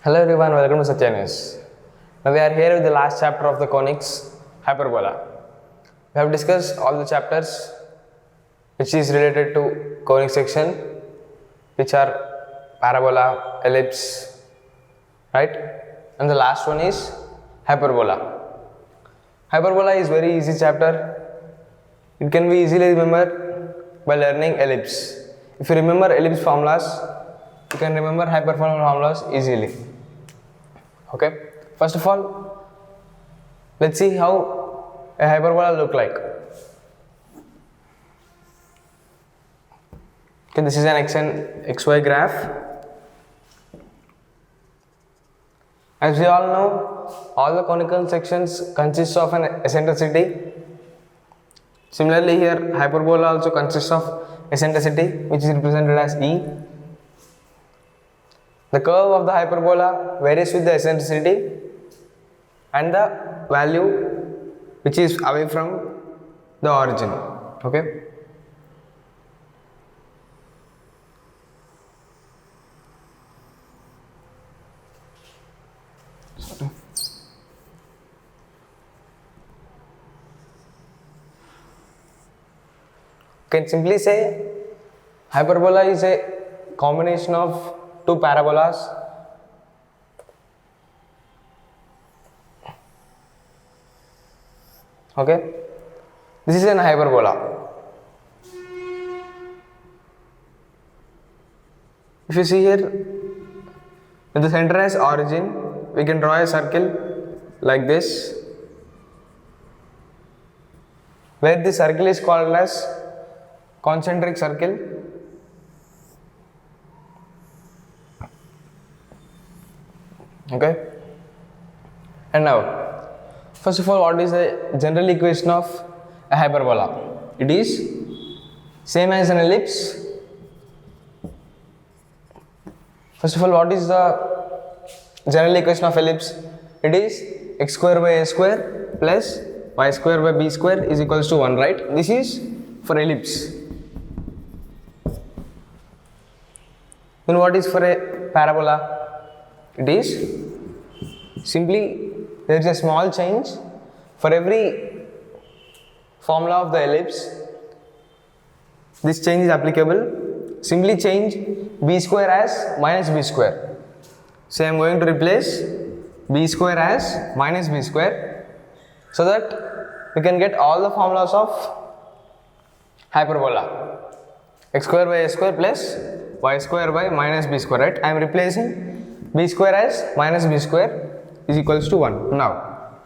Hello everyone, welcome to Satya News. Now we are here with the last chapter of the conics hyperbola. We have discussed all the chapters which is related to conic section, which are parabola, ellipse, right? And the last one is hyperbola. Hyperbola is very easy chapter. It can be easily remembered by learning ellipse. If you remember ellipse formulas, you can remember hyperbola formulas easily. Okay, first of all, let's see how a hyperbola look like. Okay, this is an x and xy graph. As we all know, all the conical sections consist of an eccentricity. Similarly, here hyperbola also consists of eccentricity, which is represented as E. The curve of the hyperbola varies with the eccentricity and the value which is away from the origin. Okay. Can simply say hyperbola is a combination of two parabolas okay. This is an hyperbola. If you see here, with the center as origin, we can draw a circle like this, where the circle is called as concentric circle. Okay, and now first of all, what is the general equation of a hyperbola? It is same as an ellipse. First of all, what is the general equation of ellipse? It is x square by a square plus y square by b square is equals to 1, right? This is for ellipse. Then what is for a parabola? It is simply there is a small change for every formula of the ellipse. This change is applicable. Simply change b square as minus b square. So I am going to replace b square as minus b square so that we can get all the formulas of hyperbola. X square by a square plus y square by minus b square, right? I am replacing b square as minus b square is equals to 1. Now,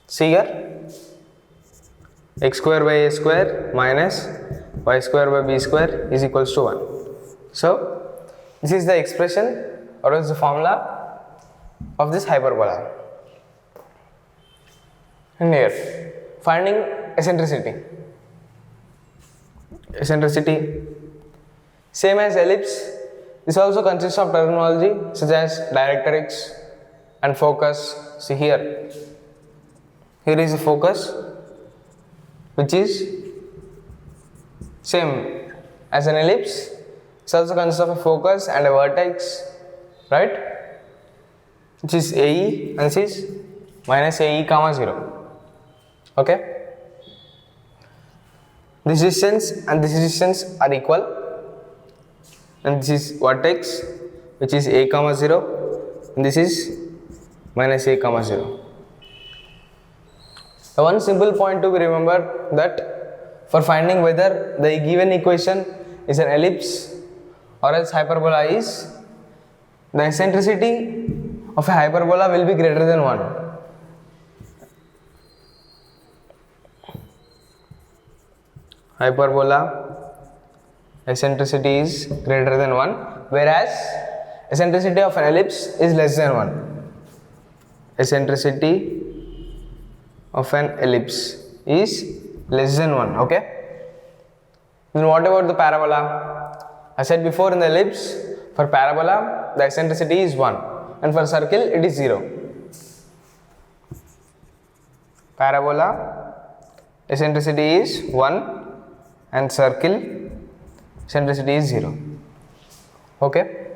see here, x square by a square minus y square by b square is equals to 1. So, this is the expression or else the formula of this hyperbola. And here, finding eccentricity. Eccentricity, same as ellipse, this also consists of terminology such as directrix and focus. See here is a focus which is same as an ellipse. It also consists of a focus and a vertex, right, which is AE and this is minus AE comma 0. Okay, this distance and this distance are equal, and this is vertex which is a comma 0 and this is minus a comma 0. The one simple point to be remembered that for finding whether the given equation is an ellipse or else hyperbola is, the eccentricity of a hyperbola will be greater than 1. Hyperbola eccentricity is greater than 1, whereas eccentricity of an ellipse is less than 1. Eccentricity of an ellipse is less than 1. Okay. Then what about the parabola? I said before, in the ellipse, for parabola the eccentricity is 1 and for circle it is 0. Parabola eccentricity is 1 and circle eccentricity is 0. Okay.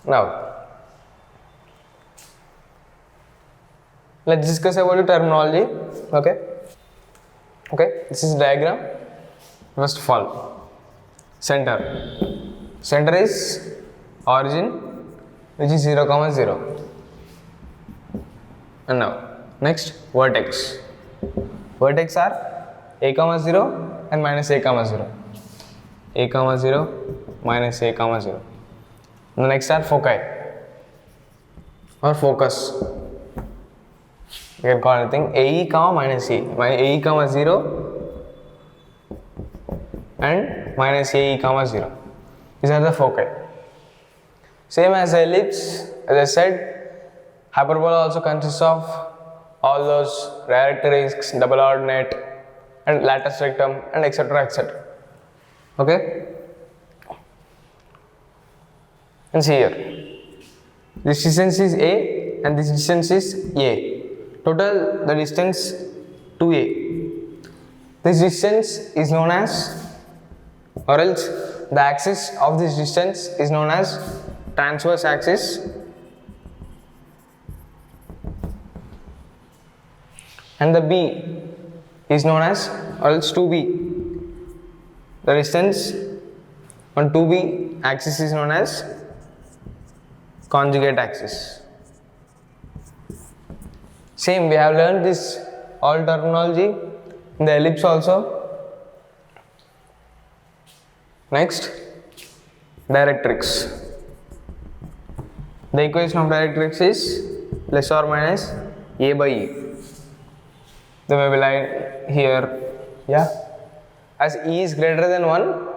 Now Let's discuss about the terminology. Okay, this is diagram. First of all, center is origin, which is 0, 0. And now next, vertex are a, 0 and minus a, 0. A, 0 minus a, 0. The next are foci or focus. You can call anything. AE, minus E. AE, 0 and minus AE, 0. These are the foci. Same as ellipse, as I said, hyperbola also consists of all those directrix, double ordinate, and latus rectum, and etc. etc. Okay? And see here, this distance is A and this distance is A. Total the distance to A. This distance is known as, or else the axis of this distance is known as transverse axis, and the B is known as, or else 2B. The distance on 2B axis is known as conjugate axis. Same, we have learned this all terminology in the ellipse also. Next, directrix. The equation of directrix is plus or minus A by E. There may be line here, yeah. As E is greater than 1,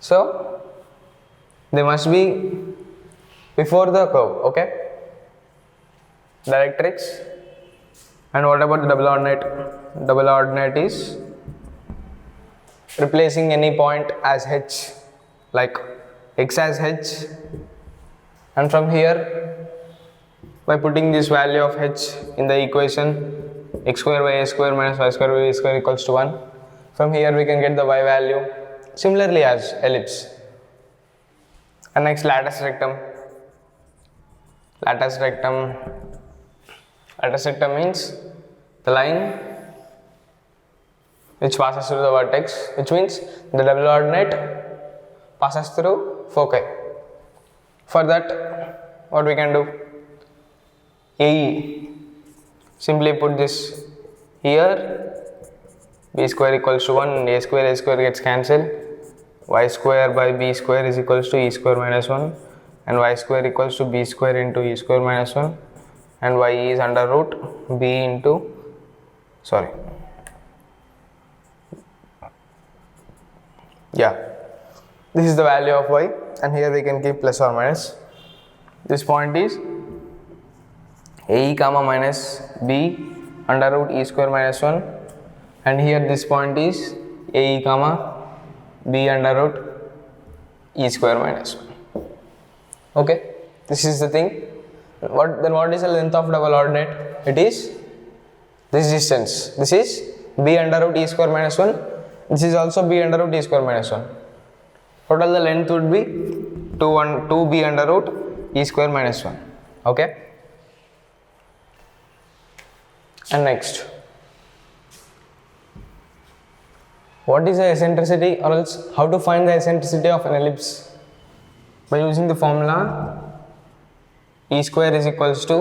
so they must be before the curve, okay? Directrix. And what about the double ordinate? Double ordinate is replacing any point as h, like x as h, and from here, by putting this value of h in the equation, x square by a square minus y square by b square equals to 1. From here we can get the y value, similarly as ellipse. And next, latus rectum. Latus rectum means the line which passes through the vertex, which means the double ordinate passes through foci. For that, what we can do? AE, simply put this here, b square equals to 1, a square gets cancelled, y square by b square is equals to e square minus 1, and y square equals to b square into e square minus 1, and y is under root b into, this is the value of y, and here we can keep plus or minus. This point is AE, minus b under root e square minus 1, and here this point is AE, b under root e square minus 1. Okay, this is the thing. What is the length of double ordinate? It is this distance. This is b under root e square minus 1. This is also b under root e square minus 1. Total the length would be 2b under root e square minus 1. Okay. And next, what is the eccentricity, or else how to find the eccentricity of an ellipse? By using the formula b square is equals to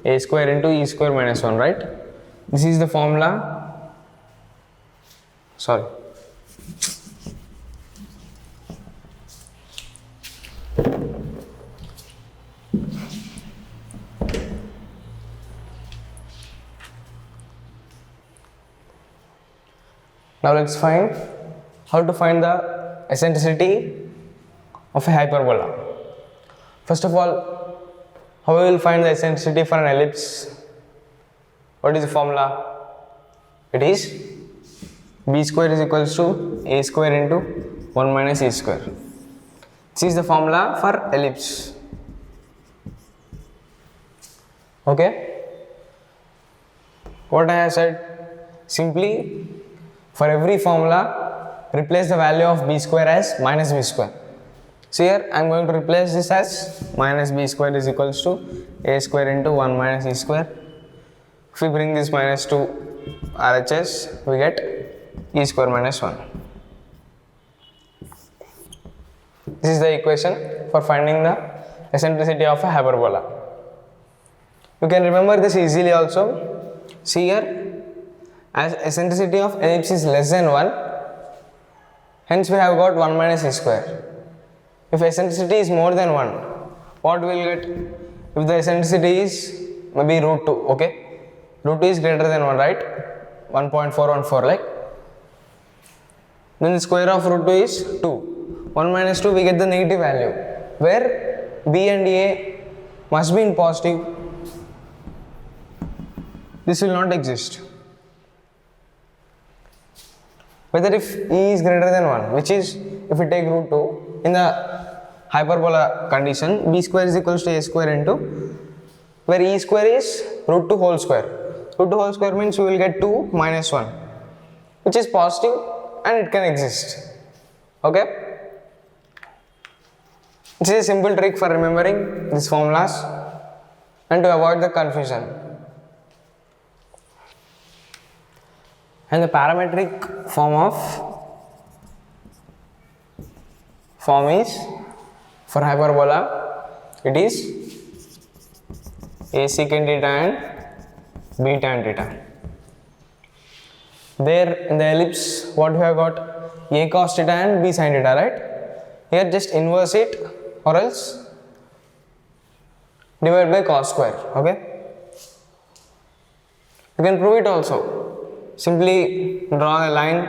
a square into e square minus 1, right? This is the formula. Now let's find how to find the eccentricity of a hyperbola. First of all, how we will find the eccentricity for an ellipse? What is the formula? It is b square is equals to a square into 1 minus e square. This is the formula for ellipse. Okay? What I have said, simply for every formula replace the value of b square as minus b square. So here I am going to replace this as minus b square is equals to a square into 1 minus e square. If we bring this minus to RHS, we get e square minus 1. This is the equation for finding the eccentricity of a hyperbola. You can remember this easily also. See here, as eccentricity of ellipse is less than 1, hence we have got 1 minus e square. If eccentricity is more than 1, what we will get? If the eccentricity is maybe root 2, okay? Root 2 is greater than 1, right? 1.414 like. Then the square of root 2 is 2. 1 minus 2 we get the negative value, where b and a must be in positive. This will not exist. Whether if e is greater than 1, which is if we take root 2, in the hyperbola condition b square is equals to a square into, where e square is root 2 whole square. Root 2 whole square means we will get 2 minus 1, which is positive and it can exist. Okay? This is a simple trick for remembering these formulas and to avoid the confusion. And the parametric form is for hyperbola, it is a secant theta and b tan theta. There in the ellipse, what we have got? A cos theta and b sin theta, right? Here just inverse it or else divide by cos square. Okay? You can prove it also. Simply draw a line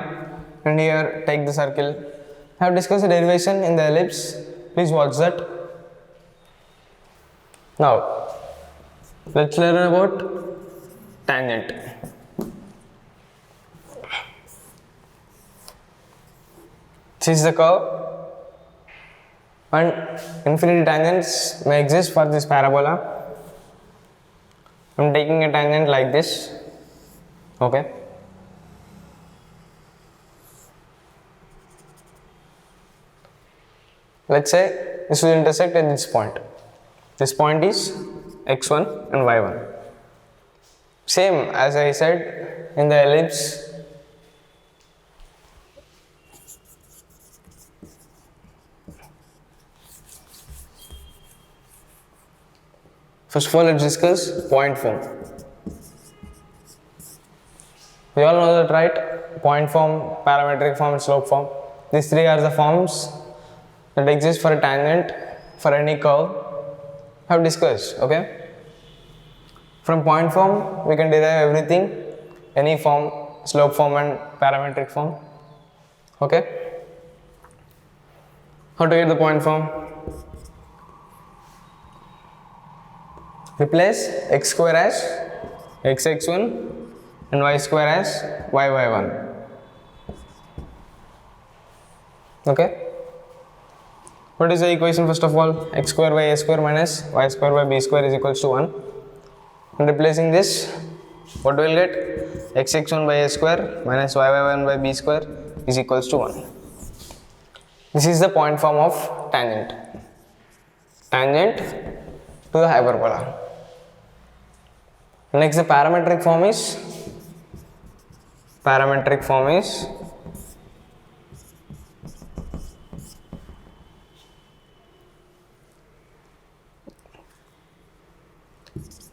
and here take the circle. I have discussed the derivation in the ellipse. Please watch that. Now, let's learn about tangent. This is the curve and infinity tangents may exist for this parabola. I am taking a tangent like this. Okay. Let's say this will intersect at this point. This point is x1 and y1. Same as I said in the ellipse. First of all, let's discuss point form. We all know that, right? Point form, parametric form and slope form. These three are the forms that exist for a tangent for any curve. I have discussed, okay? From point form, we can derive everything, any form, slope form and parametric form. Okay? How to get the point form? Replace x square as xx1 and y square as yy1. Okay? What is the equation first of all? X square by a square minus y square by b square is equals to 1. And replacing this, what we will get? xx1 by a square minus yy1 by b square is equals to 1. This is the point form of tangent. Tangent to the hyperbola. Next, the parametric form is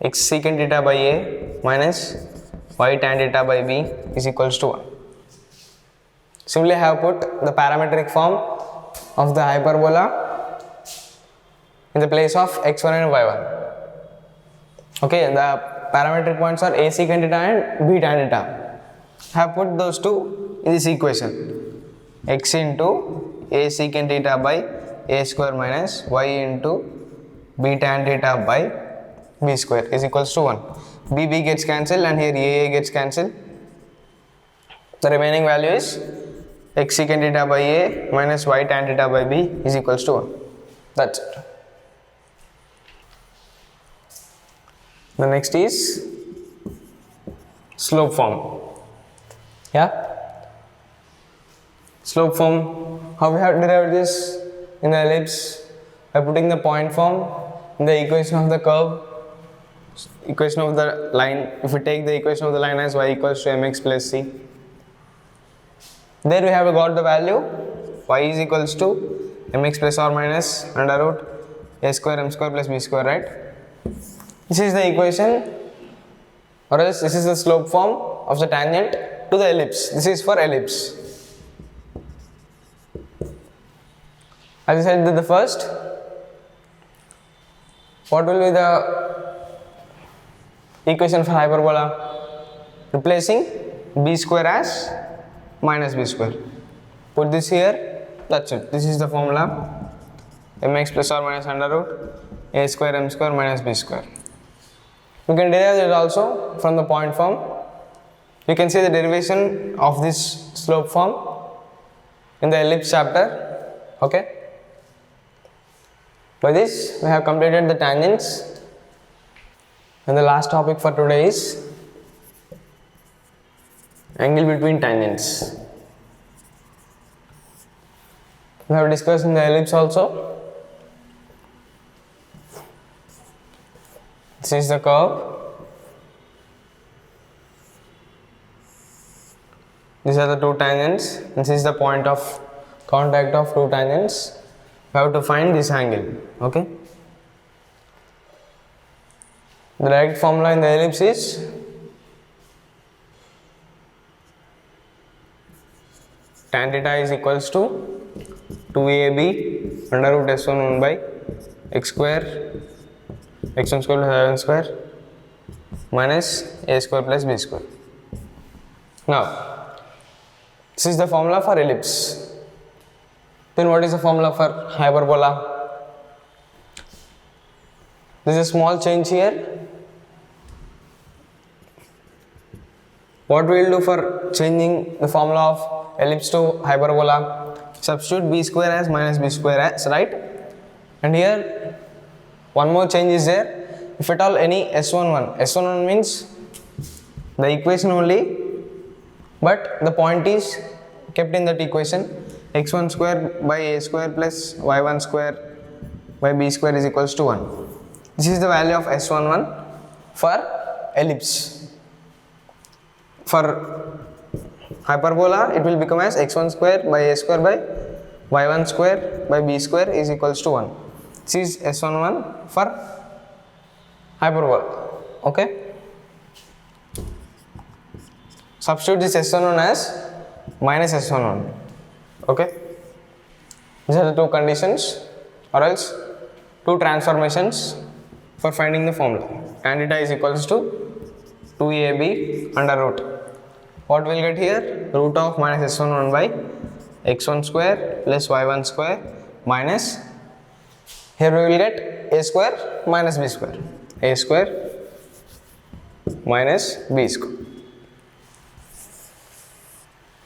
x secant theta by a minus y tan theta by b is equals to 1. Simply I have put the parametric form of the hyperbola in the place of x1 and y1. Okay, the parametric points are a secant theta and b tan theta. I have put those two in this equation. X into a secant theta by a square minus y into b tan theta by b square is equals to 1. b gets cancelled and here a gets cancelled. The remaining value is x secant theta by a minus y tan theta by b is equals to 1. That's it. The next is slope form. Yeah? Slope form, how we have derived this? in the ellipse by putting the point form in the equation of the curve, equation of the line. If we take the equation of the line as y equals to mx plus c, there we have got the value y is equals to mx plus or minus under root a square m square plus b square, right? This is the equation, or else this is the slope form of the tangent to the ellipse. This is for ellipse. As I said, the first, what will be the equation for hyperbola? Replacing b square as minus b square. Put this here, that's it. This is the formula, mx plus or minus under root a square m square minus b square. You can derive it also from the point form. You can see the derivation of this slope form in the ellipse chapter. Okay. By this, we have completed the tangents, and the last topic for today is angle between tangents. We have discussed in the ellipse also. This is the curve. These are the two tangents. This is the point of contact of two tangents. We have to find this angle. Okay. The direct formula in the ellipse is tan theta is equals to 2ab under root s1 by x square x1 square plus y1 square minus a square plus b square. Now, this is the formula for ellipse. Then what is the formula for hyperbola? There is a small change here. What we will do for changing the formula of ellipse to hyperbola? Substitute b square as minus b square as, right? And here one more change is there. If at all any S11 means the equation only, but the point is kept in that equation. x1 square by a square plus y1 square by b square is equals to 1. This is the value of S11 for ellipse. For hyperbola, it will become as x1 square by a square by y1 square by b square is equals to 1. This is S11 for hyperbola. Okay. Substitute this S11 as minus S11. Okay. These are the two conditions, or else two transformations for finding the formula. Tan theta is equals to 2ab under root. What we'll get here? Root of minus S11 by x1 square plus y1 square minus, here we will get a square minus b square. A square minus b square.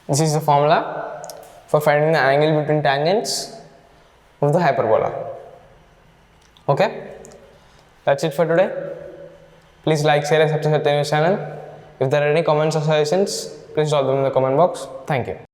This is the formula for finding the angle between tangents of the hyperbola. Okay, that's it for today. Please like, share and subscribe to the channel. If there are any comments or suggestions, please drop them in the comment box. Thank you.